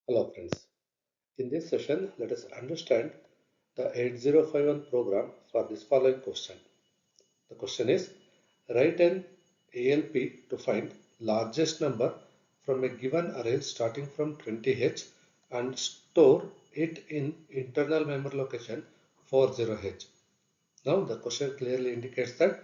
Hello friends. In this session, let us understand the 8051 program for this following question. The question is, write an ALP to find largest number from a given array starting from 20H and store it in internal memory location 40H. Now the question clearly indicates that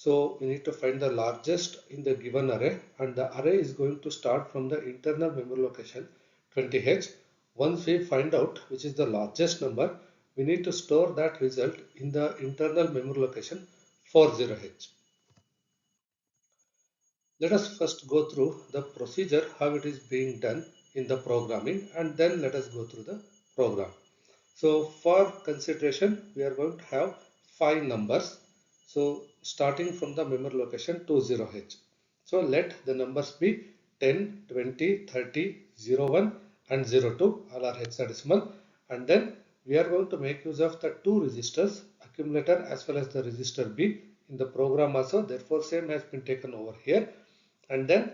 we need to find the largest in the given array, and the array is going to start from the internal memory location 20H. Once we find out which is the largest number, we need to store that result in the internal memory location 40H. Let us first go through the procedure how it is being done in the programming, and then let us go through the program. So for consideration, we are going to have 5 numbers. So starting from the memory location 20H. So let the numbers be 10, 20, 30, 01 and 02, all are hexadecimal. And then we are going to make use of the two registers, accumulator as well as the register B in the program also. Therefore same has been taken over here. And then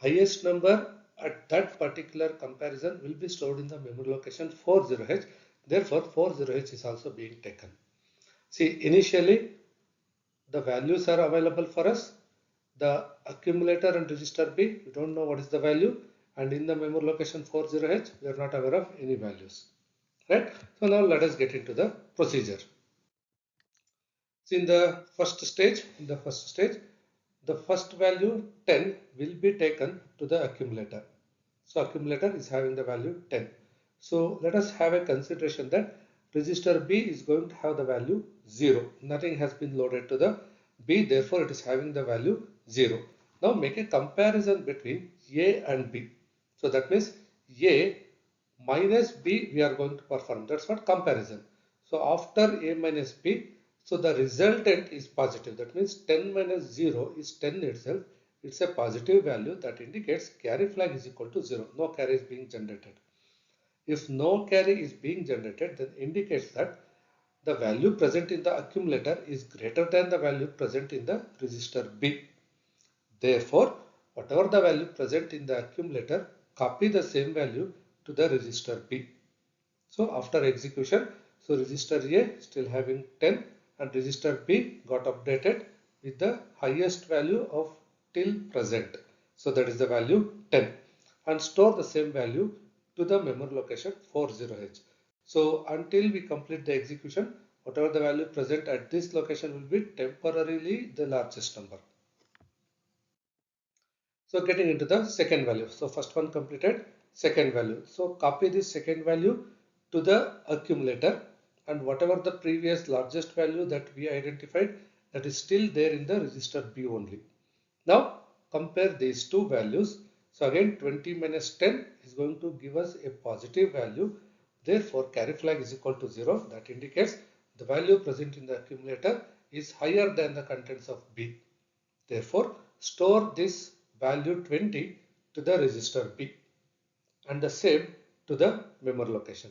highest number at that particular comparison will be stored in the memory location 40H. Therefore 40H is also being taken. See, initially the values are available for us. The accumulator and register B, we don't know what is the value, and in the memory location 40H we are not aware of any values, right? So now let us get into the procedure. So in the first stage, the first value 10 will be taken to the accumulator. So accumulator is having the value 10. So let us have a consideration that register B is going to have the value 0. Nothing has been loaded to the B, therefore it is having the value 0. Now make a comparison between A and B. So that means A minus B we are going to perform. That's what comparison. So after A minus B, so the resultant is positive. That means 10 minus 0 is 10 itself. It's a positive value that indicates carry flag is equal to 0. No carry is being generated. If no carry is being generated, then indicates that the value present in the accumulator is greater than the value present in the register B. Therefore, whatever the value present in the accumulator, copy the same value to the register B. So after execution, so register A still having 10 and register B got updated with the highest value of till present. So that is the value 10, and store the same value to the memory location 40H. So until we complete the execution, whatever the value present at this location will be temporarily the largest number. So getting into the second value. So first one completed, second value. So copy this second value to the accumulator, and whatever the previous largest value that we identified, that is still there in the register B only. Now compare these two values. So again 20 minus 10 is going to give us a positive value. Therefore carry flag is equal to 0. That indicates the value present in the accumulator is higher than the contents of B. Therefore, store this value 20 to the register B and the same to the memory location.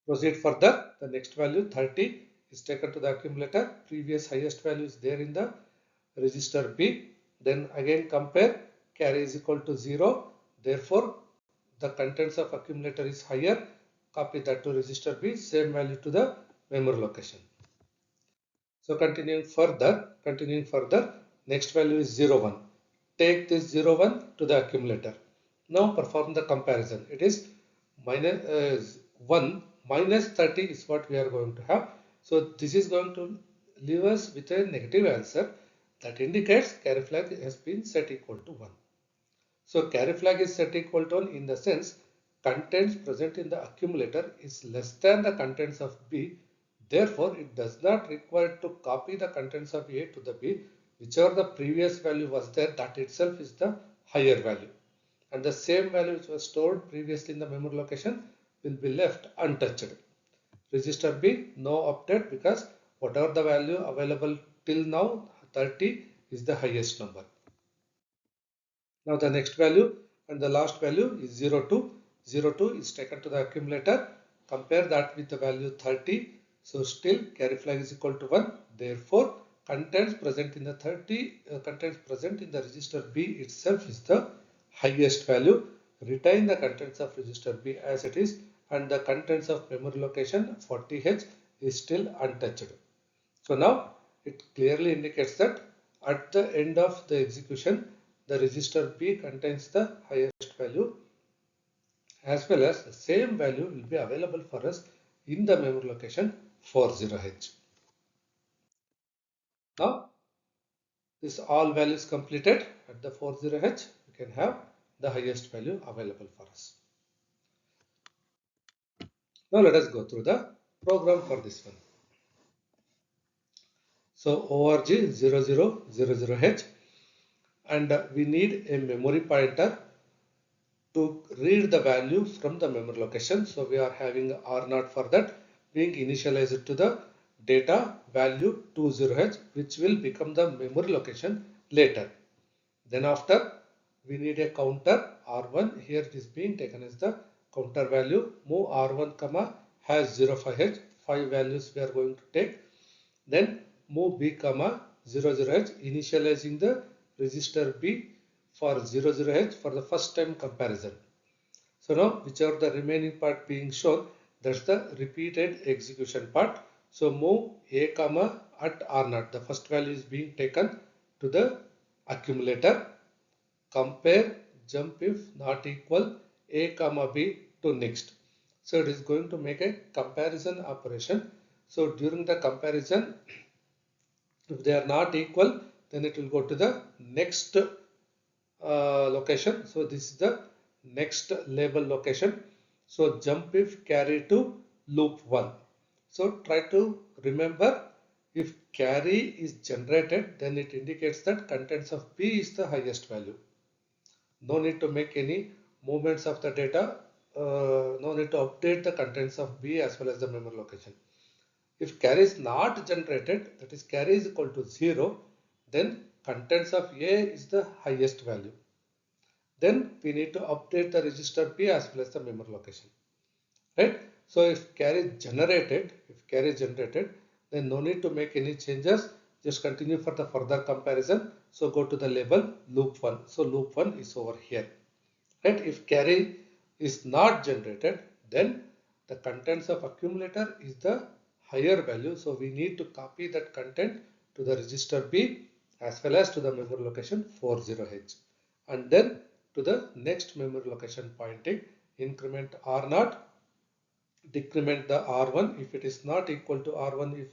Proceed further. The next value 30 is taken to the accumulator. Previous highest value is there in the register B. Then again compare, carry is equal to 0. Therefore, the contents of accumulator is higher. Copy that to register B, same value to the memory location. So continuing further, next value is 01. Take this 01 to the accumulator. Now perform the comparison. It is minus 1 minus 30 is what we are going to have. So this is going to leave us with a negative answer that indicates carry flag has been set equal to 1. So carry flag is set equal to 1 in the sense contents present in the accumulator is less than the contents of B. Therefore, it does not require to copy the contents of A to the B. Whichever the previous value was there, that itself is the higher value. And the same value which was stored previously in the memory location will be left untouched. Register B, no update because whatever the value available till now, 30 is the highest number. Now the next value and the last value is 02. 02 is taken to the accumulator. Compare that with the value 30. So still carry flag is equal to 1. Therefore, contents present in the register B itself is the highest value. retain the contents of register B as it is, and the contents of memory location 40H is still untouched. So now it clearly indicates that at the end of the execution, the register B contains the highest value, as well as the same value will be available for us in the memory location 40H. Now this all values completed at the 40H, we can have the highest value available for us. Now let us go through the program for this one. So org 0000H, and we need a memory pointer to read the value from the memory location. So we are having R0 for that being initialized to the data value 20H, which will become the memory location later. Then after, we need a counter R1. Here it is being taken as the counter value. Move R1 comma has 05H. 5 values we are going to take. Then move B comma 00H, initializing the register B for 00H for the first time comparison. So now whichever the remaining part being shown, that's the repeated execution part. So move A comma at R0. The first value is being taken to the accumulator. Compare jump if not equal A comma B to next. So it is going to make a comparison operation. So during the comparison, if they are not equal, then it will go to the next location. So this is the next label location. So jump if carry to loop 1. So try to remember, if carry is generated, then it indicates that contents of B is the highest value. No need to make any movements of the data. No need to update the contents of B as well as the memory location. If carry is not generated, that is carry is equal to 0, then contents of A is the highest value. Then we need to update the register B as well as the memory location. Right? So if carry is generated, then no need to make any changes. Just continue for the further comparison. So go to the label loop 1. So loop 1 is over here. Right? If carry is not generated, then the contents of accumulator is the higher value. So we need to copy that content to the register B as well as to the memory location 40H, and then to the next memory location pointing, increment R0, decrement the R1. If it is not equal to R1, if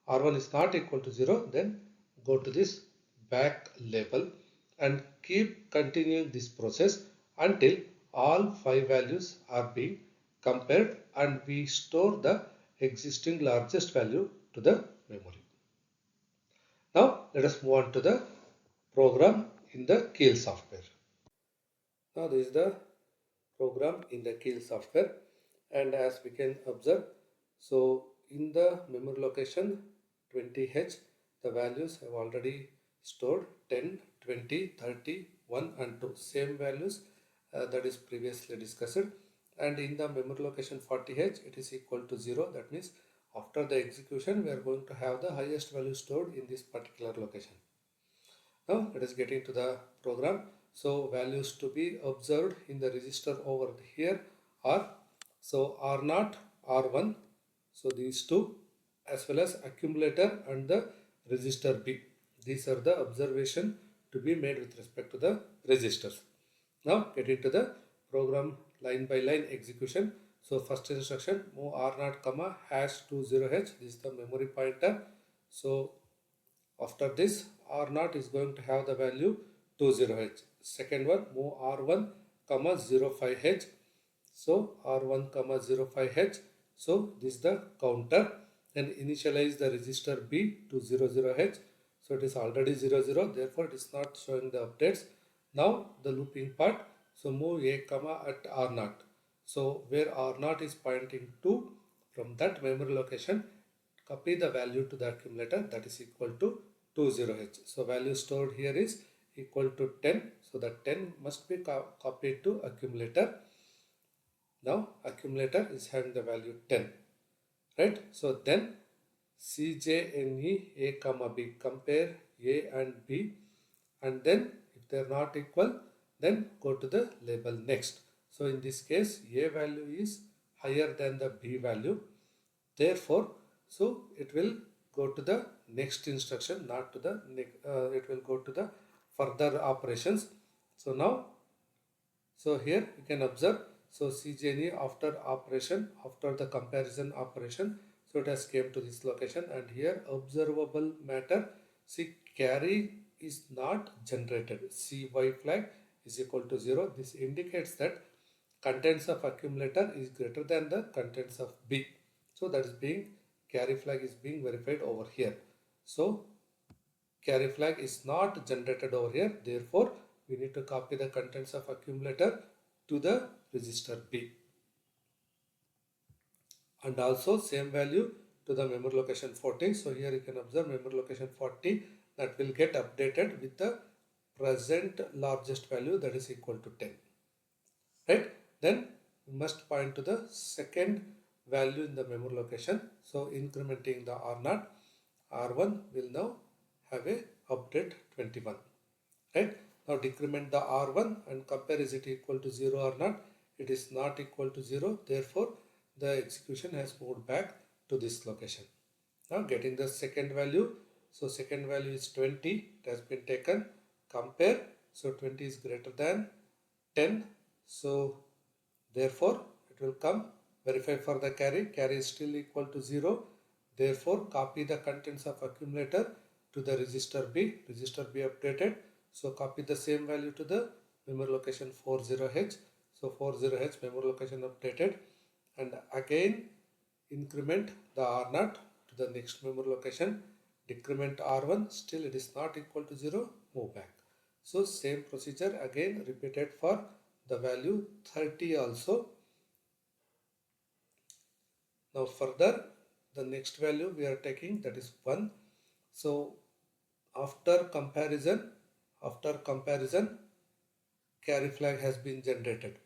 R1 is not equal to 0, then go to this back label and keep continuing this process until all 5 values are being compared and we store the existing largest value to the memory. Now let us move on to the program in the Keel software. Now this is the program in the Keel software, and as we can observe, so in the memory location 20H, the values have already stored 10, 20, 30, 1 and 2, same values that is previously discussed. And in the memory location 40H, it is equal to 0. That means after the execution, we are going to have the highest value stored in this particular location. Now let us get into the program. So values to be observed in the register over here are, so R0, R1, so these two, as well as accumulator and the register B. These are the observation to be made with respect to the registers. Now get into the program line by line execution. So first instruction, move R0 comma hash 20H. This is the memory pointer. So after this, R0 is going to have the value 20H. Second one, move R1 comma 05H. So R1 comma 05H. So this is the counter. Then initialize the register B to 00H. So it is already 00. Therefore, it is not showing the updates. Now the looping part. So move A comma at R0. So where R0 is pointing to, from that memory location, copy the value to the accumulator, that is equal to 20H. So value stored here is equal to 10. So the 10 must be copied to accumulator. Now accumulator is having the value 10. Right? So then CJNE A comma B, compare A and B, and then if they are not equal, then go to the label next. So in this case, A value is higher than the B value. Therefore, so it will go to the next instruction, not to the it will go to the further operations. So now, so here you can observe, so CJNE after operation, after the comparison operation, so it has came to this location, and here observable matter, see carry is not generated. CY flag is equal to 0. This indicates that contents of accumulator is greater than the contents of B. So that is being, carry flag is being verified over here. So carry flag is not generated over here. Therefore, we need to copy the contents of accumulator to the register B. And also same value to the memory location 40. So here you can observe memory location 40, that will get updated with the present largest value, that is equal to 10. Right? Then we must point to the second value in the memory location. So incrementing the R0, R1 will now have a update 21. Right? Now decrement the R1 and compare, is it equal to 0 or not? It is not equal to 0. Therefore, the execution has moved back to this location. Now getting the second value. So second value is 20. It has been taken. Compare. So 20 is greater than 10. So therefore it will come. Verify for the carry. Carry is still equal to 0. Therefore copy the contents of accumulator to the register B. Register B updated. So copy the same value to the memory location 40H. So 40H memory location updated, and again increment the R0 to the next memory location. Decrement R1, still it is not equal to 0, move back. So same procedure again repeated for the value 30 also. Now further, the next value we are taking, that is 1. So after comparison, carry flag has been generated.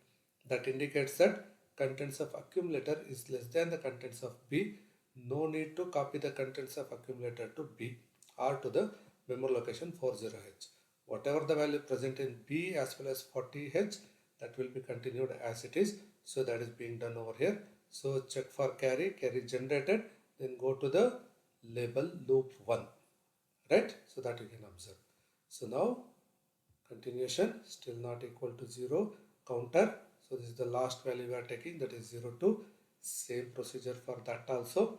That indicates that contents of accumulator is less than the contents of B. No need to copy the contents of accumulator to B or to the memory location 40H. Whatever the value present in B as well as 40H, that will be continued as it is. So that is being done over here. So check for carry generated, then go to the label loop 1. Right? So that you can observe. So now continuation still not equal to 0, counter. So this is the last value we are taking, that is 02. Same procedure for that also.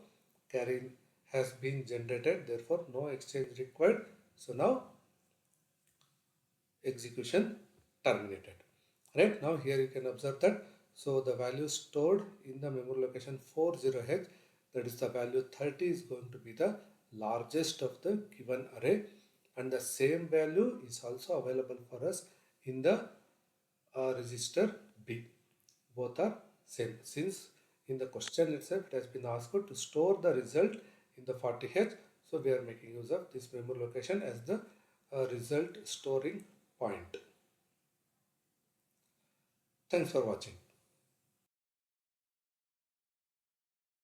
Carry has been generated, therefore no exchange required. So now execution terminated. Right, now here you can observe that, so the value stored in the memory location 40H, that is the value 30, is going to be the largest of the given array, and the same value is also available for us in the register B. Both are same, since in the question itself it has been asked to store the result in the 40H. So we are making use of this memory location as the result storing point. Thanks for watching.